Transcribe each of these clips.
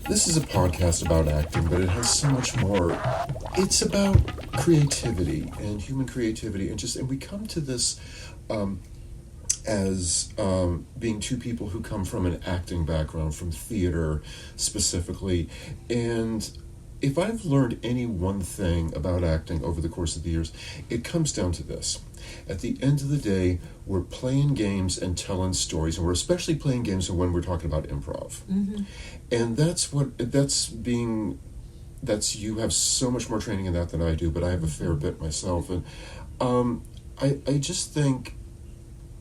This is a podcast about acting, but it has so much more. It's about creativity and human creativity, and we come to this as being two people who come from an acting background, from theater specifically. And if I've learned any one thing about acting over the course of the years, it comes down to this. At the end of the day, we're playing games and telling stories, and we're especially playing games when we're talking about improv. Mm-hmm. And you have so much more training in that than I do, but I have a fair bit myself. And I just think,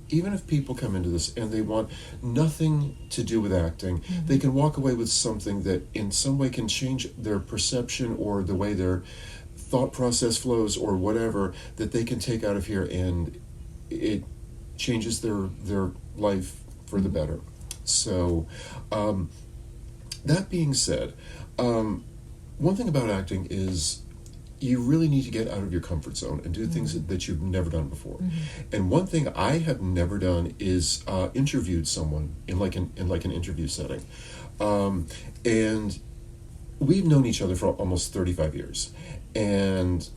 even if people come into this and they want nothing to do with acting, they can walk away with something that in some way can change their perception or the way their thought process flows or whatever, that they can take out of here, and it changes their life for the better. So that being said, one thing about acting is you really need to get out of your comfort zone and do things that you've never done before. And one thing I have never done is interviewed someone in like an interview setting. And we've known each other for almost 35 years. And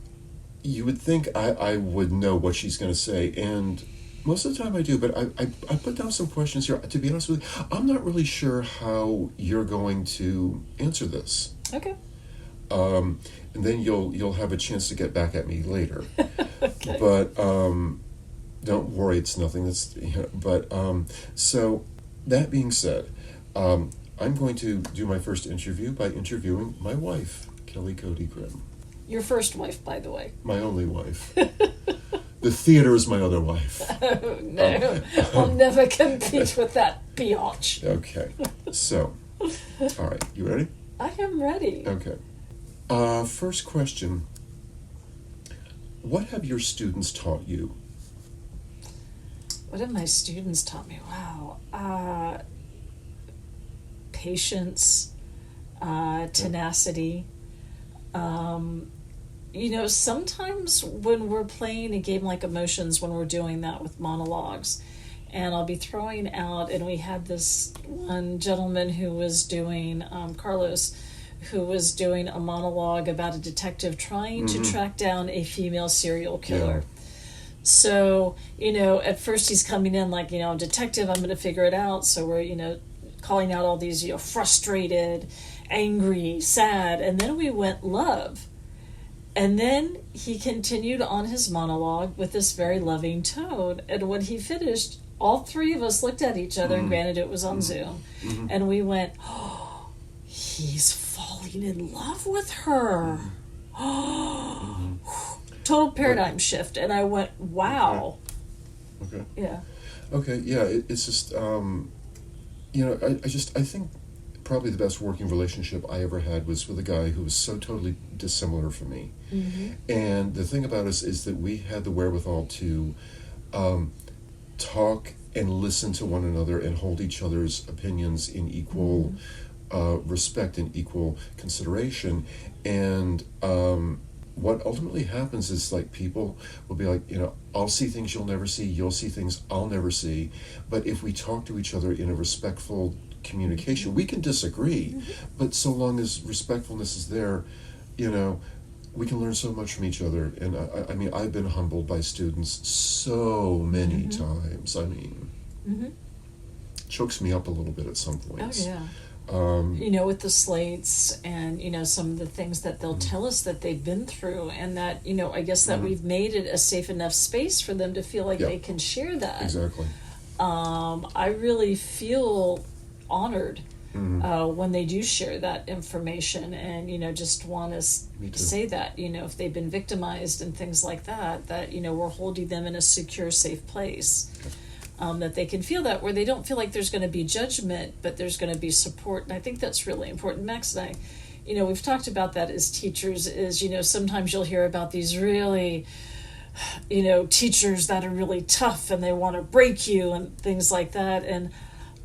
you would think I would know what she's going to say, and most of the time I do, but I put down some questions here. To be honest with you, I'm not really sure how you're going to answer this. Okay. And then you'll have a chance to get back at me later. Okay. But don't worry, it's nothing that's... But so that being said, I'm going to do my first interview by interviewing my wife, Kelley Cody Grimm. Your first wife, by the way. My only wife. The theater is my other wife. Oh, no. I'll never compete with that biatch. Okay. So, all right. You ready? I am ready. Okay. First question. What have your students taught you? What have my students taught me? Wow. Patience, tenacity. Sometimes when we're playing a game like Emotions, when we're doing that with monologues, and I'll be throwing out, and we had this one gentleman who was doing, Carlos, who was doing a monologue about a detective trying to track down a female serial killer. Yeah. So, at first he's coming in like, detective, I'm going to figure it out. So we're, calling out all these, frustrated, angry, sad. And then we went love. And then he continued on his monologue with this very loving tone. And when he finished, all three of us looked at each other, and granted it was on Zoom, and we went, oh, he's falling in love with her. Total paradigm shift. And I went, wow. Okay. Yeah. Okay, yeah, it's just, I think probably the best working relationship I ever had was with a guy who was so totally dissimilar from me. And the thing about us is that we had the wherewithal to talk and listen to one another and hold each other's opinions in equal respect and equal consideration. And what ultimately happens is, like, people will be like, I'll see things you'll never see, you'll see things I'll never see. But if we talk to each other in a respectful communication, we can disagree, but so long as respectfulness is there, we can learn so much from each other. And I mean, I've been humbled by students so many times. I mean, chokes me up a little bit at some points. Oh, yeah. With the slates and, some of the things that they'll tell us that they've been through, and that, I guess that we've made it a safe enough space for them to feel like they can share that. Exactly. I really feel honored when they do share that information, and, just want to say that, if they've been victimized and things like that, we're holding them in a secure, safe place. That they can feel that, where they don't feel like there's going to be judgment, but there's going to be support. And I think that's really important. Max and I, we've talked about that as teachers, is, sometimes you'll hear about these really, teachers that are really tough and they want to break you and things like that. And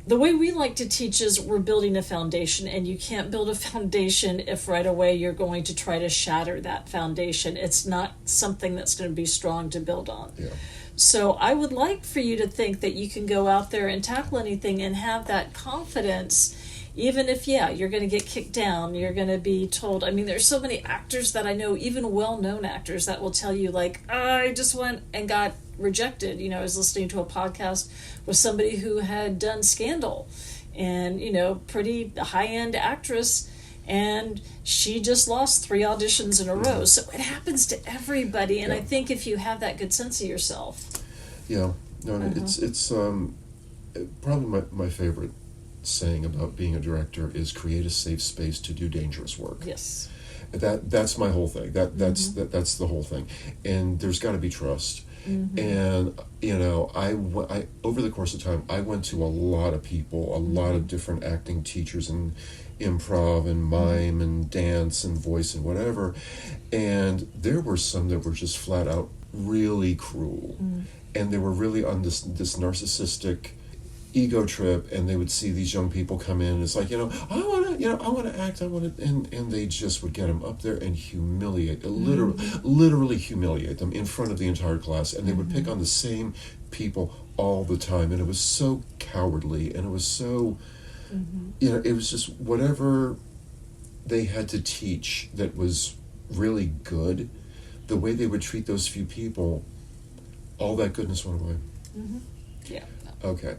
the way we like to teach is we're building a foundation, and you can't build a foundation if right away you're going to try to shatter that foundation. It's not something that's going to be strong to build on. Yeah. So I would like for you to think that you can go out there and tackle anything and have that confidence even if, yeah, you're going to get kicked down, you're going to be told. I mean, there's so many actors that I know, even well-known actors, that will tell you, like, I just went and got rejected. I was listening to a podcast with somebody who had done Scandal, and, pretty high-end actress, and she just lost 3 auditions in a row. So it happens to everybody, and I think if you have that good sense of yourself. Yeah, no, it's probably my favorite saying about being a director is create a safe space to do dangerous work. Yes. That's my whole thing. That's the whole thing, and there's got to be trust. And I over the course of time, I went to a lot of people, a lot of different acting teachers and improv and mime and dance and voice and whatever, and there were some that were just flat out really cruel, and they were really on this narcissistic ego trip, and they would see these young people come in, and it's like, I want to act, and they just would get them up there and humiliate, literally humiliate them in front of the entire class, and they would pick on the same people all the time, and it was so cowardly, and it was so, it was just whatever they had to teach that was really good, the way they would treat those few people, all that goodness went away. Yeah. Okay.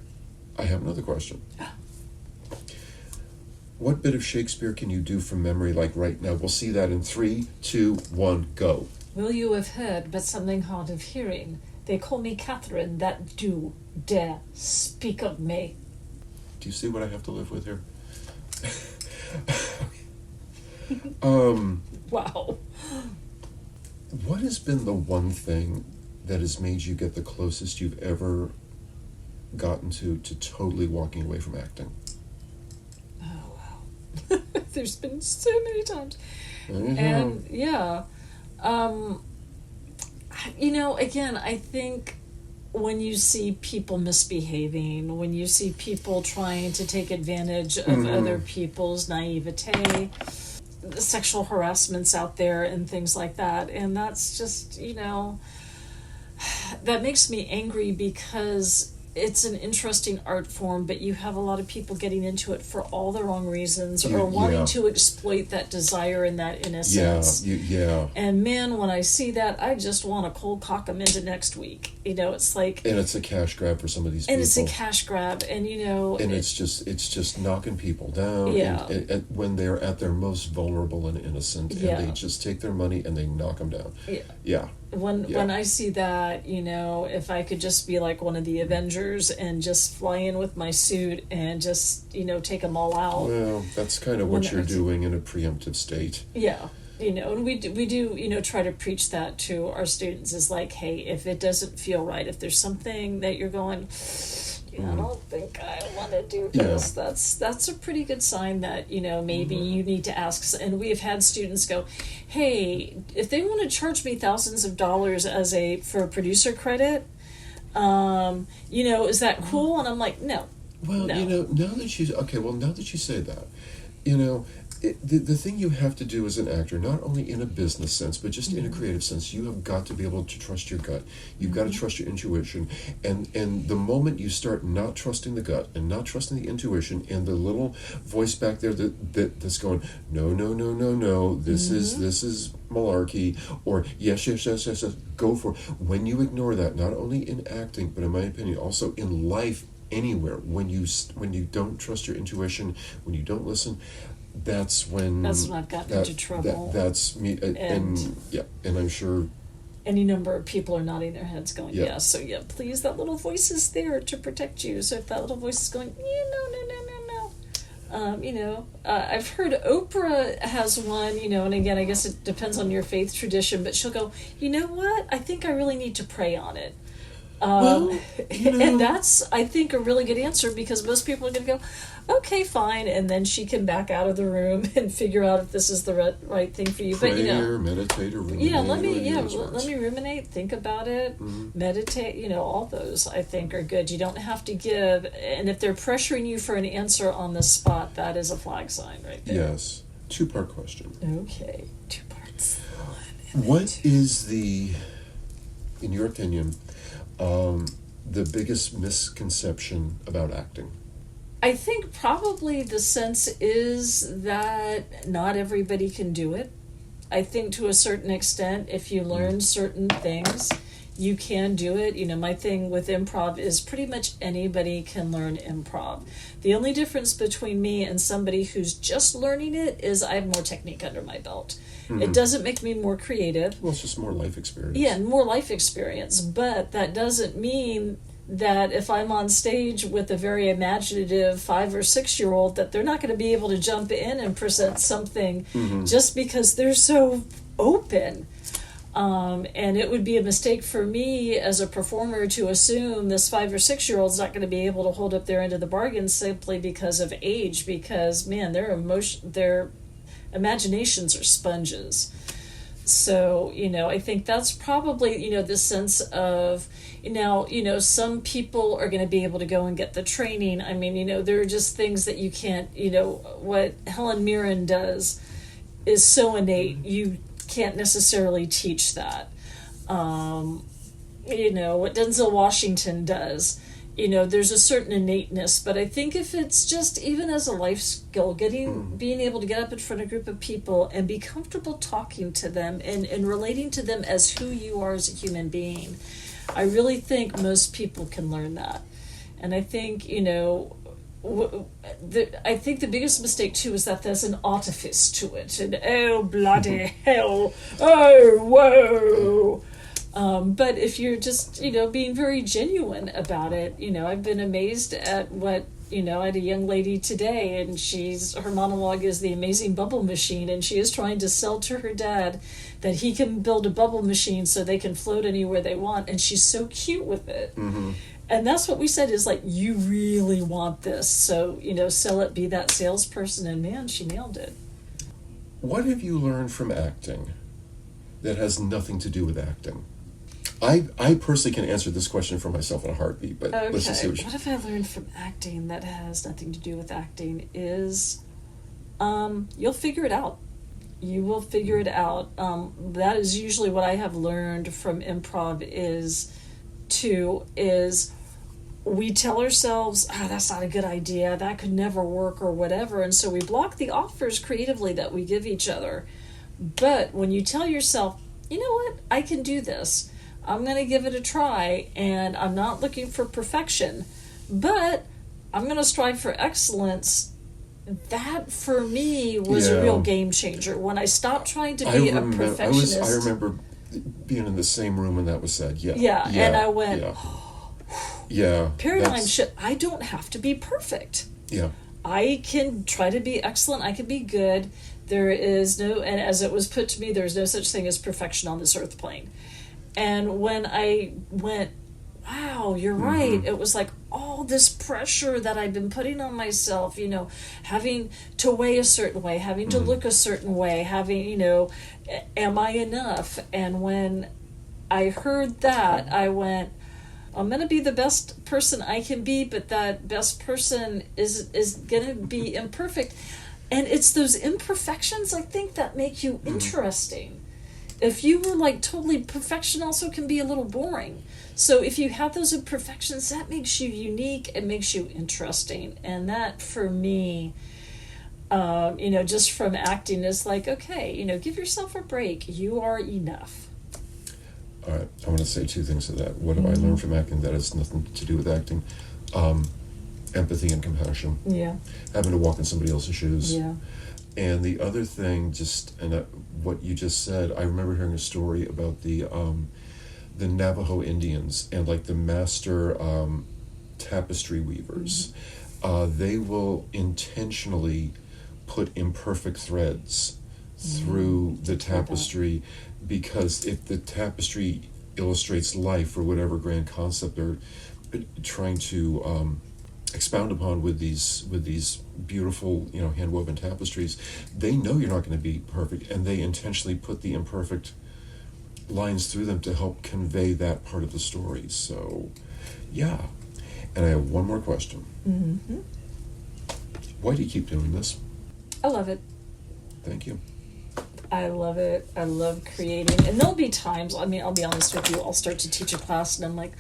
I have another question. What bit of Shakespeare can you do from memory, like right now? We'll see that in 3, 2, 1, go. Will you have heard but something hard of hearing? They call me Catherine that do dare speak of me. Do you see what I have to live with here? Wow. What has been the one thing that has made you get the closest you've ever gotten to totally walking away from acting? Oh, wow. There's been so many times. And yeah, again, I think when you see people misbehaving, when you see people trying to take advantage of other people's naivete, the sexual harassment's out there and things like that, and that's just, that makes me angry, because it's an interesting art form, but you have a lot of people getting into it for all the wrong reasons, or wanting to exploit that desire and that innocence. And man, when I see that, I just want to cold cock them into next week. It's like, and it's a cash grab for some of these people. And it's a cash grab, and and it's just knocking people down. And when they're at their most vulnerable and innocent, and they just take their money and they knock them down. When I see that, if I could just be like one of the Avengers and just fly in with my suit and just, take them all out. Well, that's kind of what you're doing in a preemptive state. Yeah. And we do, try to preach that to our students, is like, hey, if it doesn't feel right, if there's something that you're going, I don't think I want to do this. That's a pretty good sign that, maybe you need to ask. And we have had students go, hey, if they want to charge me thousands of dollars for a producer credit, is that cool? And I'm like, no. Well, no. now that you say that, the thing you have to do as an actor, not only in a business sense, but just in a creative sense, you have got to be able to trust your gut. You've got to trust your intuition. And the moment you start not trusting the gut and not trusting the intuition and the little voice back there that's going, no, this is malarkey, or yes, go for it. When you ignore that, not only in acting, but in my opinion, also in life, anywhere, when you don't trust your intuition, when you don't listen, that's when I've gotten into trouble. That's me, and I'm sure any number of people are nodding their heads going, please, that little voice is there to protect you. So if that little voice is going, no. I've heard Oprah has one, and again, I guess it depends on your faith tradition, but she'll go, you know what? I think I really need to pray on it. And that's, I think, a really good answer, because most people are going to go, okay, fine, and then she can back out of the room and figure out if this is the right thing for you. Prayer, meditate, or ruminate. Let me ruminate, think about it, meditate. All those I think are good. You don't have to give, and if they're pressuring you for an answer on the spot, that is a flag sign right there. Yes. 2-part question. Okay, 2 parts. What is in your opinion, the biggest misconception about acting? I think probably the sense is that not everybody can do it. I think to a certain extent, if you learn certain things, you can do it. You know, my thing with improv is pretty much anybody can learn improv. The only difference between me and somebody who's just learning it is I have more technique under my belt. It doesn't make me more creative. Well, it's just more life experience. Yeah, more life experience. But that doesn't mean that if I'm on stage with a very imaginative 5 or 6 year old, that they're not going to be able to jump in and present something just because they're so open. And it would be a mistake for me as a performer to assume this 5 or 6 year old's not going to be able to hold up their end of the bargain simply because of age, because man, their imaginations are sponges. So, you know, I think that's probably, you know, the sense of, now, you know, some people are going to be able to go and get the training. I mean, you know, there are just things that you can't, you know, what Helen Mirren does is so innate. You can't necessarily teach that. You know, what Denzel Washington does, you know, there's a certain innateness, but I think if it's just even as a life skill, being able to get up in front of a group of people and be comfortable talking to them and relating to them as who you are as a human being, I really think most people can learn that. And I think, you know, I think the biggest mistake too is that there's an artifice to it, and oh bloody hell, oh whoa. But if you're just, you know, being very genuine about it, you know, I've been amazed at what, you know, I had a young lady today, and her monologue is the amazing bubble machine, and she is trying to sell to her dad that he can build a bubble machine so they can float anywhere they want, and she's so cute with it. And that's what we said is like, you really want this, so, you know, sell it, be that salesperson, and man, she nailed it. What have you learned from acting that has nothing to do with acting? I personally can answer this question for myself in a heartbeat, but let's just see what have I learned from acting that has nothing to do with acting is you'll figure it out. You will figure it out. That is usually what I have learned from improv is we tell ourselves, that's not a good idea, that could never work or whatever, and so we block the offers creatively that we give each other. But when you tell yourself, you know what, I can do this, I'm going to give it a try, and I'm not looking for perfection, but I'm going to strive for excellence, that for me was a real game changer. When I stopped trying to be a perfectionist. I remember being in the same room when that was said. Yeah, and I went, paradigm shift. I don't have to be perfect. Yeah. I can try to be excellent. I can be good. There is no, and as it was put to me, there's no such thing as perfection on this earth plane. And when I went, wow, you're right, it was like all this pressure that I've been putting on myself, you know, having to weigh a certain way, having to look a certain way, having, you know, am I enough? And when I heard that, I went, I'm going to be the best person I can be, but that best person is going to be imperfect. And it's those imperfections, I think, that make you interesting. If you were like totally perfection also can be a little boring. So if you have those imperfections, that makes you unique, it makes you interesting. And that for me, you know, just from acting is like, okay, you know, give yourself a break. You are enough. All right, I want to say two things to that. What have I learned from acting that has nothing to do with acting? Empathy and compassion. Yeah. Having to walk in somebody else's shoes. Yeah. And the other thing, what you just said, I remember hearing a story about the Navajo Indians and like the master tapestry weavers. They will intentionally put imperfect threads through the tapestry because if the tapestry illustrates life or whatever grand concept they're trying to expound upon with these beautiful, you know, hand-woven tapestries, they know you're not going to be perfect, and they intentionally put the imperfect lines through them to help convey that part of the story. So, yeah. And I have one more question. Why do you keep doing this? I love it. Thank you. I love it. I love creating. And there'll be times, I mean, I'll be honest with you, I'll start to teach a class and I'm like,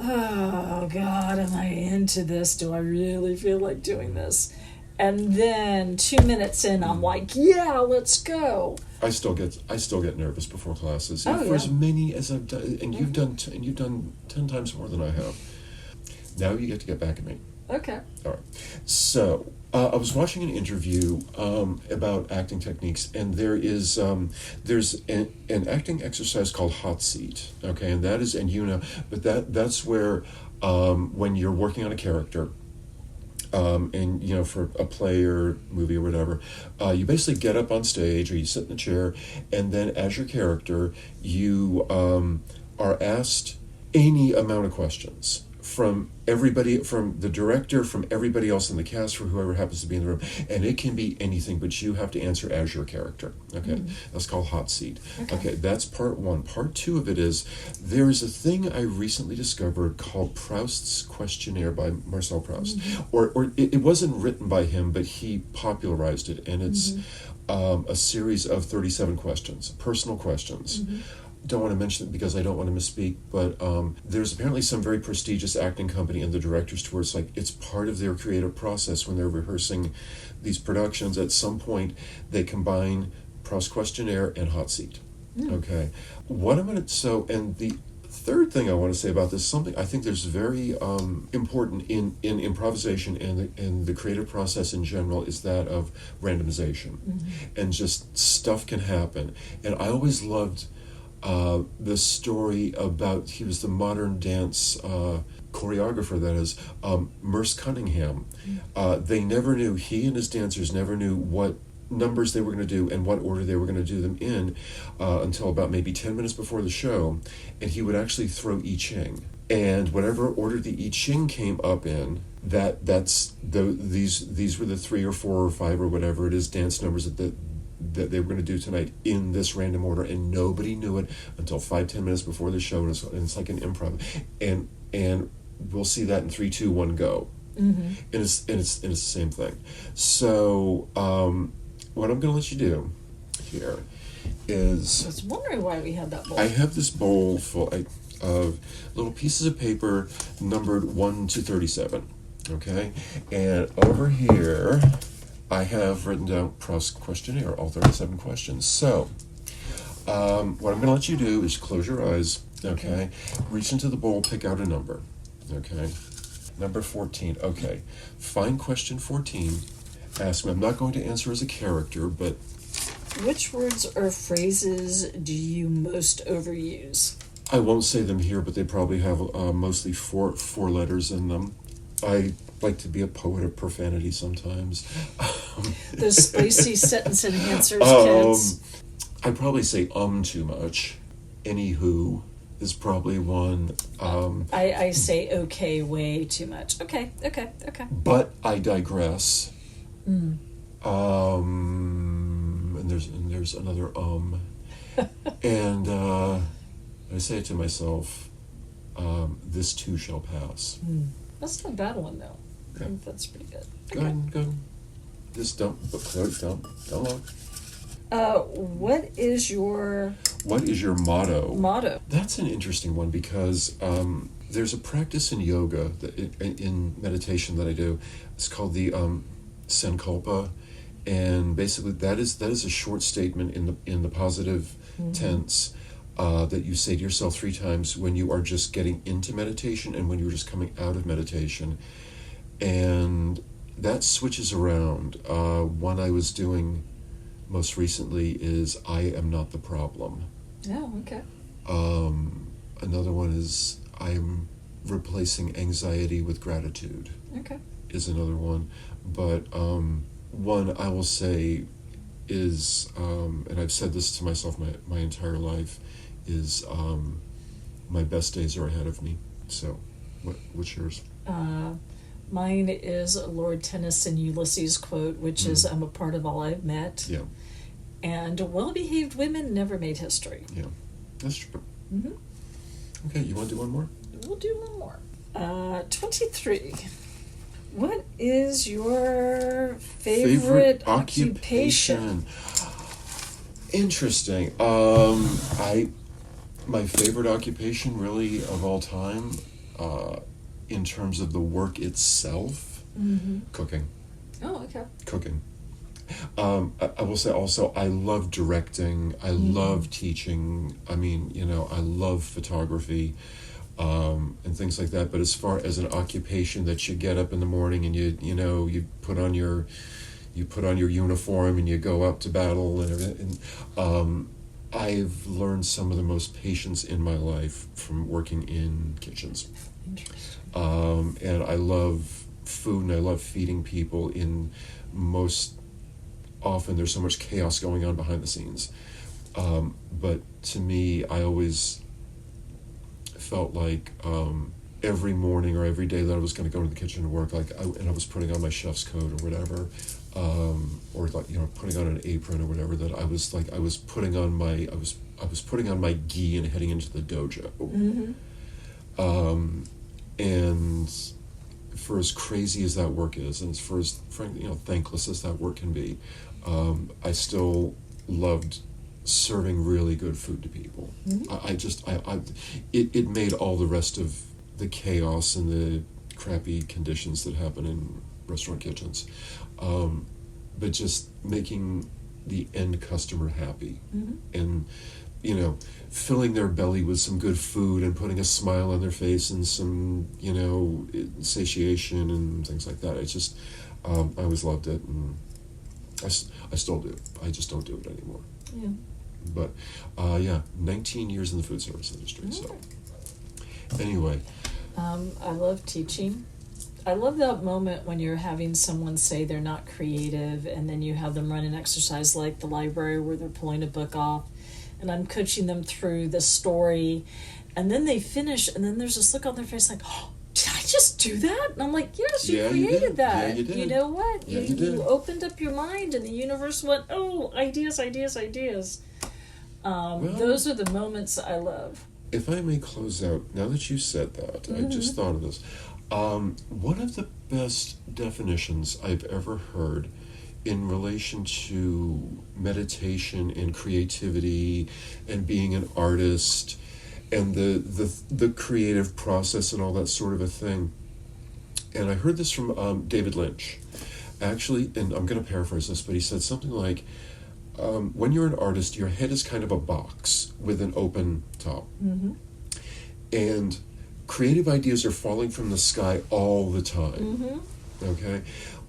oh God, am I into this? Do I really feel like doing this? And then 2 minutes in, I'm like, yeah, let's go. I still get nervous before classes. Oh, For yeah. as many as I've done, and you've done 10 times more than I have. Now you get to get back at me. Okay. All right. So I was watching an interview about acting techniques, and there's an acting exercise called hot seat. Okay, and that is, and but that's where when you're working on a character. And for a play or movie or whatever, you basically get up on stage or you sit in a chair, and then as your character, you are asked any amount of questions from everybody, from the director, from everybody else in the cast, for whoever happens to be in the room, and it can be anything, but you have to answer as your character. Okay, that's called hot seat. Okay, that's part one. Part two of it is there is a thing I recently discovered called Proust's questionnaire by Marcel Proust, or it wasn't written by him, but he popularized it, and it's a series of 37 questions, personal questions. Don't want to mention it because I don't want to misspeak, but there's apparently some very prestigious acting company and the directors to where it's part of their creative process when they're rehearsing these productions. At some point, they combine Proust questionnaire and hot seat. Okay, and the third thing I want to say about this, something I think there's very important in improvisation and the creative process in general, is that of randomization, and just stuff can happen. And I always loved the story about, he was the modern dance choreographer, that is, Merce Cunningham. He and his dancers never knew what numbers they were going to do and what order they were going to do them in until about maybe 10 minutes before the show, and he would actually throw I Ching. And whatever order the I Ching came up in, these were the 3 or 4 or 5 or whatever it is dance numbers that they were going to do tonight in this random order, and nobody knew it until 5-10 minutes before the show, and it's like an improv, and we'll see that in 3, 2, 1, go, and it's the same thing. So what I'm going to let you do here is, I was wondering why we had that bowl. I have this bowl full of little pieces of paper numbered 1 to 37. Okay, and over here I have written down Proust questionnaire, all 37 questions. So, what I'm going to let you do is close your eyes, okay? Reach into the bowl, pick out a number, okay? Number 14, okay. Find question 14, ask me. I'm not going to answer as a character, but... Which words or phrases do you most overuse? I won't say them here, but they probably have mostly four letters in them. I like to be a poet of profanity sometimes. Those spicy sentence enhancers, kids. I probably say too much. Anywho is probably one. I say okay way too much. Okay. But I digress. And there's another and I say it to myself, this too shall pass. That's not a bad one, though. Okay. I think that's pretty good. Go ahead. Just don't look. What is your motto? That's an interesting one, because there's a practice in yoga, in meditation that I do. It's called the sankalpa, and basically that is a short statement in the positive tense that you say to yourself 3 times when you are just getting into meditation and when you're just coming out of meditation. And that switches around. One I was doing most recently is, I am not the problem. Oh, okay. Another one is, I am replacing anxiety with gratitude. Okay. Is another one. But one I will say is, and I've said this to myself my entire life, is my best days are ahead of me. So, what's yours? Mine is Lord Tennyson Ulysses quote, which is, I'm a part of all I've met. Yeah. And well-behaved women never made history. Yeah, that's true. Okay, you want to do one more? We'll do one more. 23. What is your favorite occupation? Interesting. My favorite occupation, really, of all time, in terms of the work itself, cooking. Oh, okay. Cooking. I will say also, I love directing. I love teaching. I mean, I love photography, and things like that. But as far as an occupation that you get up in the morning and you put on your uniform and you go out to battle and everything. And, I've learned some of the most patience in my life from working in kitchens. Interesting. And I love food and I love feeding people. Most often there's so much chaos going on behind the scenes. But to me, I always felt like every morning or every day that I was going to go to the kitchen and work, and I was putting on my chef's coat or whatever, or putting on an apron or whatever, that I was putting on my gi and heading into the dojo. And for as crazy as that work is, and for as frankly thankless as that work can be, I still loved serving really good food to people. It made all the rest of the chaos and the crappy conditions that happen in restaurant kitchens, but just making the end customer happy, and filling their belly with some good food and putting a smile on their face and some satiation and things like that. It's just I always loved it, and I still do. I just don't do it anymore. Yeah. But 19 years in the food service industry. So anyway, I love teaching. I love that moment when you're having someone say they're not creative, and then you have them run an exercise like the library where they're pulling a book off, and I'm coaching them through the story, and then they finish, and then there's this look on their face like, oh, did I just do that? And I'm like, yes, you created that. Yeah, you did. You know what? Yeah, you did. You opened up your mind, and the universe went, oh, ideas. Those are the moments I love. If I may close out, now that you said that, I just thought of this. One of the best definitions I've ever heard in relation to meditation and creativity and being an artist and the creative process and all that sort of a thing. And I heard this from David Lynch, actually, and I'm going to paraphrase this, but he said something like, when you're an artist, your head is kind of a box with an open top. And creative ideas are falling from the sky all the time. Okay?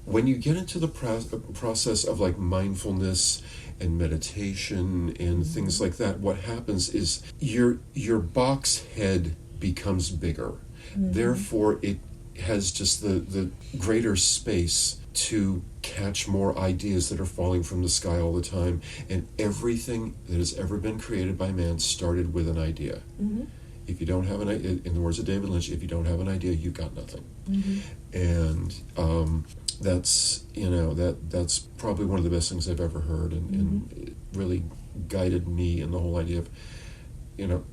When you get into the process of like mindfulness and meditation and things like that, what happens is your box head becomes bigger. Therefore, it has just the greater space to catch more ideas that are falling from the sky all the time. And everything that has ever been created by man started with an idea. If you don't have an idea, in the words of David Lynch, if you don't have an idea, you've got nothing. And that's that's probably one of the best things I've ever heard, and it really guided me in the whole idea of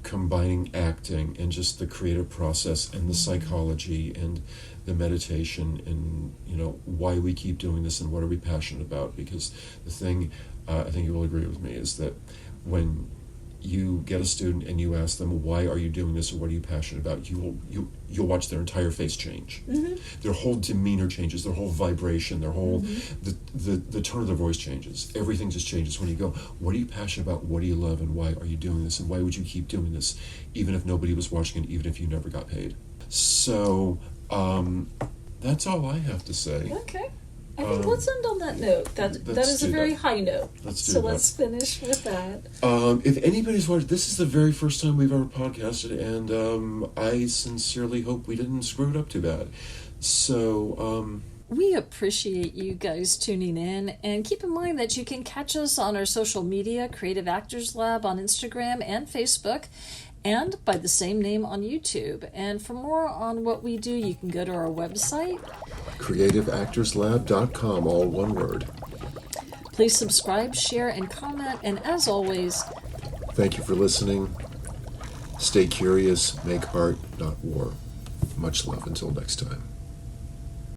combining acting and just the creative process and the psychology and the meditation and why we keep doing this and what are we passionate about. Because the thing I think you will agree with me is that when you get a student and you ask them, why are you doing this or what are you passionate about, you'll watch their entire face change. Their whole demeanor changes, their whole vibration, their whole the tone of their voice changes. Everything just changes when you go, what are you passionate about, what do you love, and why are you doing this, and why would you keep doing this even if nobody was watching and even if you never got paid. So that's all I have to say. Okay. I think let's end on that note. That is a very high note. Let's finish with that. If anybody's watched, this is the very first time we've ever podcasted, and I sincerely hope we didn't screw it up too bad. So, we appreciate you guys tuning in, and keep in mind that you can catch us on our social media, Creative Actors Lab on Instagram and Facebook, and by the same name on YouTube. And for more on what we do, you can go to our website, creativeactorslab.com, all one word. Please subscribe, share, and comment, and as always, thank you for listening. Stay curious, make art, not war. Much love until next time.